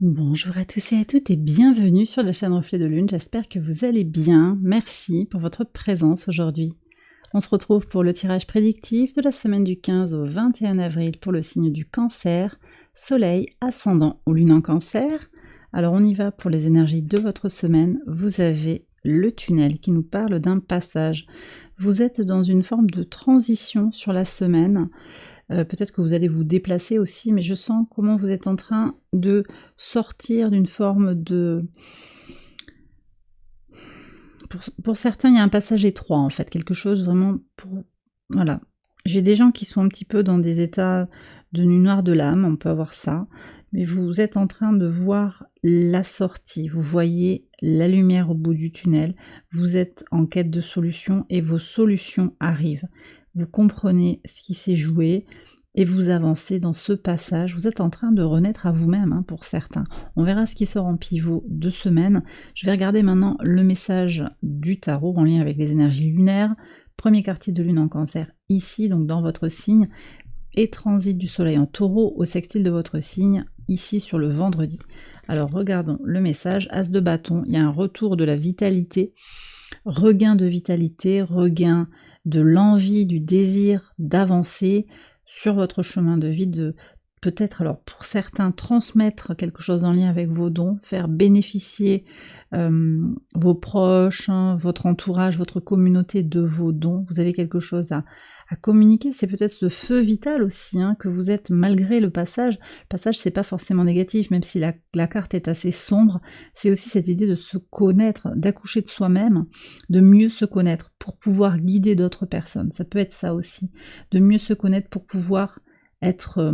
Bonjour à tous et à toutes et bienvenue sur la chaîne Reflet de Lune, j'espère que vous allez bien, merci pour votre présence aujourd'hui. On se retrouve pour le tirage prédictif de la semaine du 15 au 21 avril pour le signe du Cancer, Soleil, Ascendant ou Lune en Cancer. Alors on y va pour les énergies de votre semaine, vous avez le tunnel qui nous parle d'un passage. Vous êtes dans une forme de transition sur la semaine. Peut-être que vous allez vous déplacer aussi, mais je sens comment vous êtes en train de sortir d'une forme de... Pour certains, il y a un passage étroit, en fait, quelque chose vraiment pour... Voilà. J'ai des gens qui sont un petit peu dans des états de nuit noire de l'âme, on peut avoir ça, mais vous êtes en train de voir la sortie, vous voyez la lumière au bout du tunnel, vous êtes en quête de solutions et vos solutions arrivent. Vous comprenez ce qui s'est joué et vous avancez dans ce passage. Vous êtes en train de renaître à vous-même pour certains. On verra ce qui sort en pivot de semaine. Je vais regarder maintenant le message du tarot en lien avec les énergies lunaires. Premier quartier de lune en Cancer ici, donc dans votre signe, et transit du soleil en taureau au sextile de votre signe, ici sur le vendredi. Alors regardons le message. As de bâton, il y a un retour de la vitalité, regain de vitalité, regain de l'envie, du désir d'avancer sur votre chemin de vie, de peut-être, alors pour certains, transmettre quelque chose en lien avec vos dons, faire bénéficier vos proches, votre entourage, votre communauté de vos dons. Vous avez quelque chose à communiquer, c'est peut-être ce feu vital aussi que vous êtes malgré le passage. Le passage, c'est pas forcément négatif, même si la carte est assez sombre, c'est aussi cette idée de se connaître, d'accoucher de soi-même, de mieux se connaître pour pouvoir guider d'autres personnes. Ça peut être ça aussi, de mieux se connaître pour pouvoir être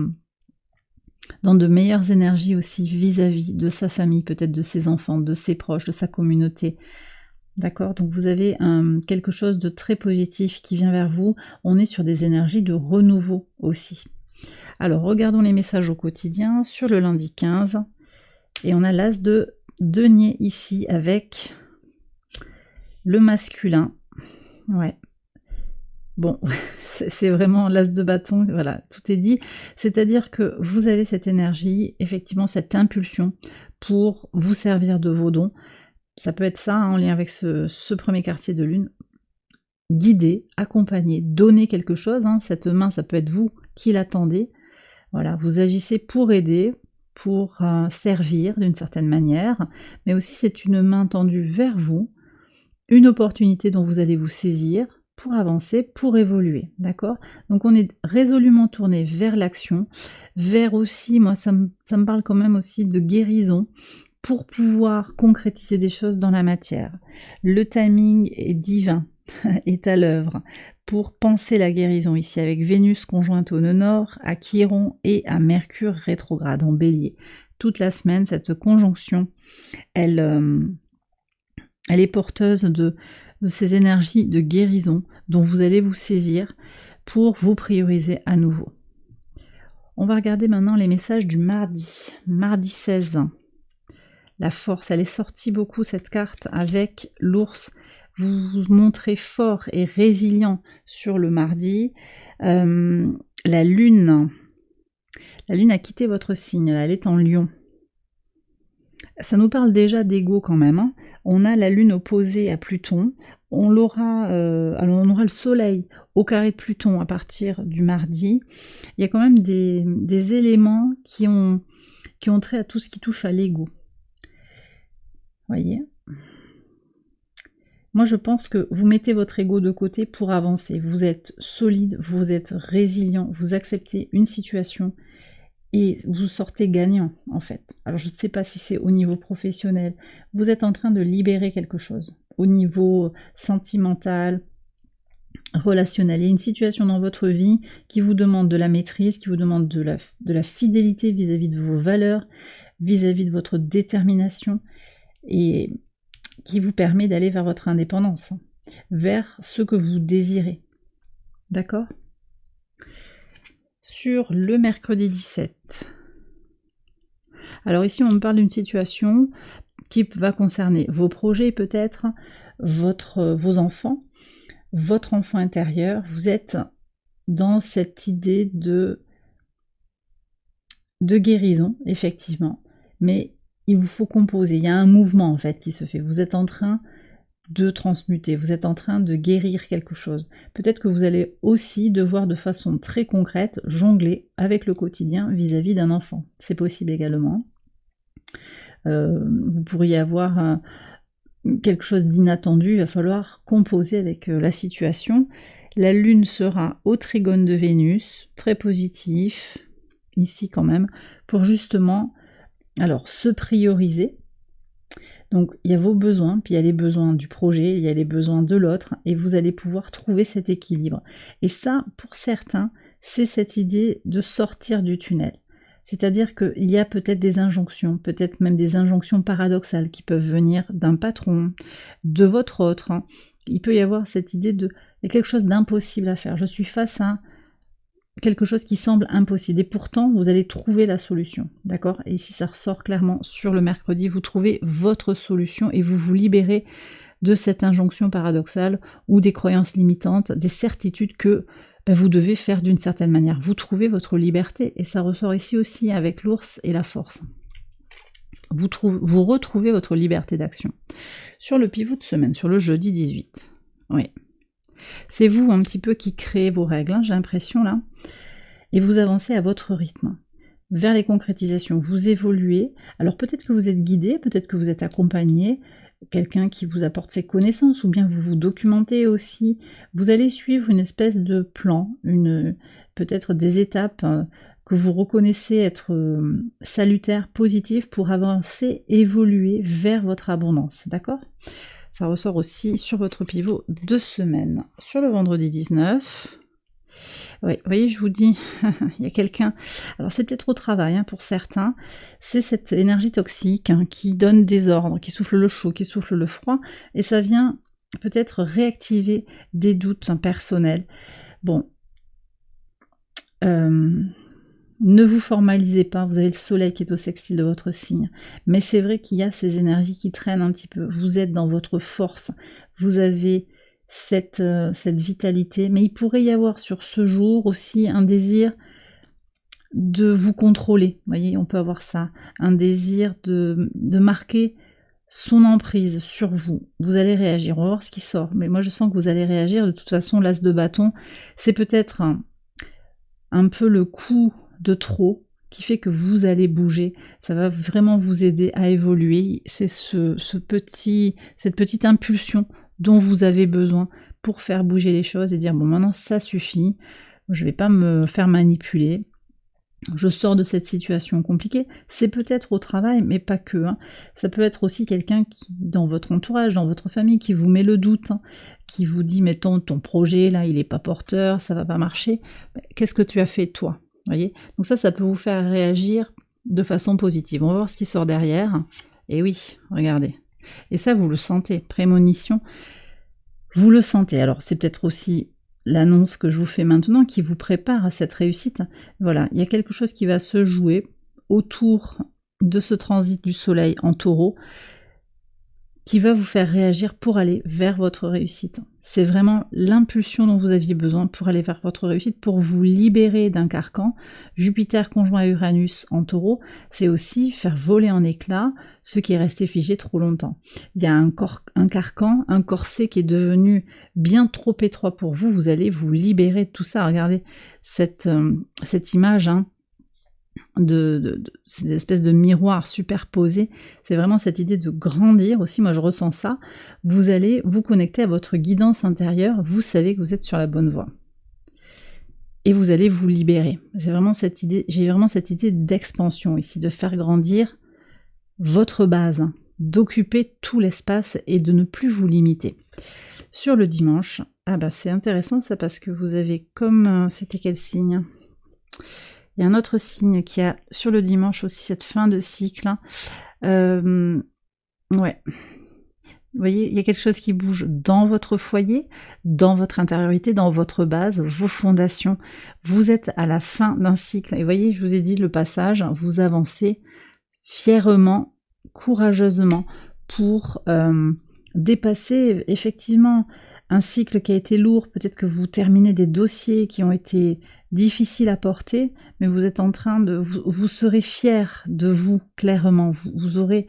dans de meilleures énergies aussi vis-à-vis de sa famille, peut-être de ses enfants, de ses proches, de sa communauté. D'accord, donc vous avez quelque chose de très positif qui vient vers vous. On est sur des énergies de renouveau aussi. Alors, regardons les messages au quotidien sur le lundi 15. Et on a l'as de denier ici avec le masculin. Ouais. Bon, c'est vraiment l'as de bâton, voilà, tout est dit. C'est-à-dire que vous avez cette énergie, effectivement, cette impulsion pour vous servir de vos dons. Ça peut être ça, en lien avec ce premier quartier de lune. Guider, accompagner, donner quelque chose. Cette main, ça peut être vous qui l'attendez. Voilà, vous agissez pour aider, pour servir d'une certaine manière, mais aussi c'est une main tendue vers vous, une opportunité dont vous allez vous saisir pour avancer, pour évoluer, d'accord? Donc on est résolument tourné vers l'action, vers aussi, moi ça me parle quand même aussi de guérison, pour pouvoir concrétiser des choses dans la matière. Le timing est divin, est à l'œuvre pour penser la guérison ici avec Vénus conjointe au nœud nord, à Chiron et à Mercure rétrograde en Bélier. Toute la semaine, cette conjonction, elle est porteuse de ces énergies de guérison dont vous allez vous saisir pour vous prioriser à nouveau. On va regarder maintenant les messages du mardi 16. La force, elle est sortie beaucoup cette carte avec l'ours. Vous vous montrez fort et résilient sur le mardi. La lune a quitté votre signe, elle est en Lion. Ça nous parle déjà d'ego quand même. On a la lune opposée à Pluton. On aura le soleil au carré de Pluton à partir du mardi. Il y a quand même des éléments qui ont trait à tout ce qui touche à l'ego. Voyez, moi je pense que vous mettez votre ego de côté pour avancer. Vous êtes solide, vous êtes résilient, vous acceptez une situation et vous sortez gagnant en fait. Alors je ne sais pas si c'est au niveau professionnel, vous êtes en train de libérer quelque chose. Au niveau sentimental, relationnel, il y a une situation dans votre vie qui vous demande de la maîtrise, qui vous demande de la fidélité vis-à-vis de vos valeurs, vis-à-vis de votre détermination, et qui vous permet d'aller vers votre indépendance, vers ce que vous désirez. D'accord ? Sur le mercredi 17. Alors ici, on me parle d'une situation qui va concerner vos projets peut-être, vos enfants, votre enfant intérieur. Vous êtes dans cette idée de guérison, effectivement, mais il vous faut composer. Il y a un mouvement en fait qui se fait. Vous êtes en train de transmuter, vous êtes en train de guérir quelque chose. Peut-être que vous allez aussi devoir de façon très concrète jongler avec le quotidien vis-à-vis d'un enfant. C'est possible également. Vous pourriez avoir quelque chose d'inattendu, il va falloir composer avec la situation. La Lune sera au trigone de Vénus, très positif, ici quand même, pour justement alors se prioriser. Donc il y a vos besoins, puis il y a les besoins du projet, il y a les besoins de l'autre, et vous allez pouvoir trouver cet équilibre. Et ça, pour certains, c'est cette idée de sortir du tunnel. C'est-à-dire qu'il y a peut-être des injonctions, peut-être même des injonctions paradoxales qui peuvent venir d'un patron, de votre autre. Il peut y avoir cette idée de il y a quelque chose d'impossible à faire. Je suis face à quelque chose qui semble impossible. Et pourtant, vous allez trouver la solution. D'accord? Et ici, ça ressort clairement sur le mercredi. Vous trouvez votre solution et vous vous libérez de cette injonction paradoxale ou des croyances limitantes, des certitudes que vous devez faire d'une certaine manière. Vous trouvez votre liberté. Et ça ressort ici aussi avec l'ours et la force. Vous retrouvez votre liberté d'action. Sur le pivot de semaine, sur le jeudi 18. Oui. C'est vous un petit peu qui créez vos règles, hein, j'ai l'impression là. Et vous avancez à votre rythme, vers les concrétisations, vous évoluez. Alors peut-être que vous êtes guidé, peut-être que vous êtes accompagné, quelqu'un qui vous apporte ses connaissances, ou bien vous vous documentez aussi. Vous allez suivre une espèce de plan, peut-être des étapes que vous reconnaissez être salutaires, positives, pour avancer, évoluer vers votre abondance, d'accord ? Ça ressort aussi sur votre pivot de semaine. Sur le vendredi 19, oui, vous voyez, je vous dis, il y a quelqu'un, alors c'est peut-être au travail hein, pour certains, c'est cette énergie toxique hein, qui donne des ordres, qui souffle le chaud, qui souffle le froid, et ça vient peut-être réactiver des doutes hein, personnels. Bon, ne vous formalisez pas, vous avez le soleil qui est au sextile de votre signe, mais c'est vrai qu'il y a ces énergies qui traînent un petit peu, vous êtes dans votre force, vous avez cette vitalité, mais il pourrait y avoir sur ce jour aussi un désir de vous contrôler, vous voyez, on peut avoir ça, un désir de marquer son emprise sur vous, vous allez réagir, on va voir ce qui sort, mais moi je sens que vous allez réagir, de toute façon l'as de bâton, c'est peut-être un peu le coup de trop qui fait que vous allez bouger, ça va vraiment vous aider à évoluer, c'est cette petite impulsion dont vous avez besoin pour faire bouger les choses et dire bon maintenant ça suffit, je vais pas me faire manipuler, je sors de cette situation compliquée. C'est peut-être au travail, mais pas que. Hein. Ça peut être aussi quelqu'un qui, dans votre entourage, dans votre famille, qui vous met le doute, hein, qui vous dit, mettons, ton projet, là, il n'est pas porteur, ça va pas marcher. Qu'est-ce que tu as fait, toi ? Voyez ? Donc ça peut vous faire réagir de façon positive. On va voir ce qui sort derrière. Et oui, regardez. Et ça, vous le sentez. Prémonition, vous le sentez. Alors, c'est peut-être aussi l'annonce que je vous fais maintenant qui vous prépare à cette réussite. Voilà, il y a quelque chose qui va se jouer autour de ce transit du soleil en taureau qui va vous faire réagir pour aller vers votre réussite. C'est vraiment l'impulsion dont vous aviez besoin pour aller vers votre réussite, pour vous libérer d'un carcan. Jupiter conjoint à Uranus en taureau, c'est aussi faire voler en éclats ce qui est resté figé trop longtemps. Il y a un carcan, un corset qui est devenu bien trop étroit pour vous, vous allez vous libérer de tout ça. Regardez cette image, hein, c'est une espèce de miroir superposé, c'est vraiment cette idée de grandir aussi, moi je ressens ça, vous allez vous connecter à votre guidance intérieure, vous savez que vous êtes sur la bonne voie. Et vous allez vous libérer. C'est vraiment cette idée, j'ai vraiment cette idée d'expansion ici, de faire grandir votre base, d'occuper tout l'espace et de ne plus vous limiter. Sur le dimanche, c'est intéressant ça parce que vous avez comme, c'était quel signe ? Il y a un autre signe qui a sur le dimanche aussi cette fin de cycle. Ouais. Vous voyez, il y a quelque chose qui bouge dans votre foyer, dans votre intériorité, dans votre base, vos fondations. Vous êtes à la fin d'un cycle. Et vous voyez, je vous ai dit le passage, vous avancez fièrement, courageusement pour dépasser effectivement un cycle qui a été lourd, peut-être que vous terminez des dossiers qui ont été difficiles à porter, mais vous êtes en train de... Vous serez fier de vous, clairement. Vous aurez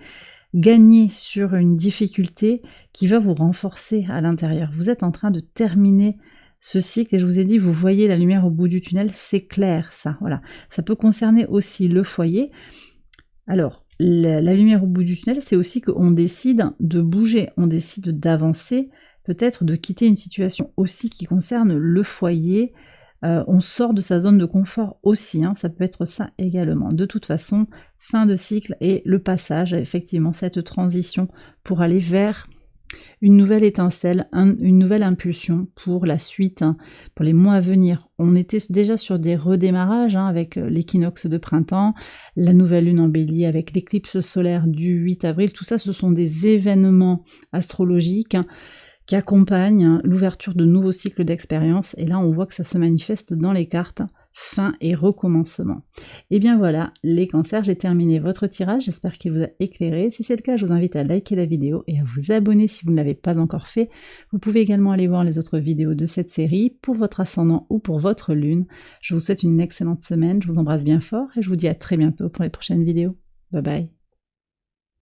gagné sur une difficulté qui va vous renforcer à l'intérieur. Vous êtes en train de terminer ce cycle et je vous ai dit, vous voyez la lumière au bout du tunnel, c'est clair ça, voilà. Ça peut concerner aussi le foyer. Alors, la lumière au bout du tunnel, c'est aussi qu'on décide de bouger, on décide d'avancer, peut-être de quitter une situation aussi qui concerne le foyer. On sort de sa zone de confort aussi, hein, ça peut être ça également. De toute façon, fin de cycle et le passage, effectivement, cette transition pour aller vers une nouvelle étincelle, une nouvelle impulsion pour la suite, hein, pour les mois à venir. On était déjà sur des redémarrages hein, avec l'équinoxe de printemps, la nouvelle lune en bélier avec l'éclipse solaire du 8 avril. Tout ça, ce sont des événements astrologiques hein, qui accompagnent l'ouverture de nouveaux cycles d'expérience. Et là, on voit que ça se manifeste dans les cartes. Fin et recommencement. Et bien voilà, les cancers, j'ai terminé votre tirage, j'espère qu'il vous a éclairé. Si c'est le cas, je vous invite à liker la vidéo et à vous abonner si vous ne l'avez pas encore fait. Vous pouvez également aller voir les autres vidéos de cette série pour votre ascendant ou pour votre lune. Je vous souhaite une excellente semaine, je vous embrasse bien fort et je vous dis à très bientôt pour les prochaines vidéos. Bye bye.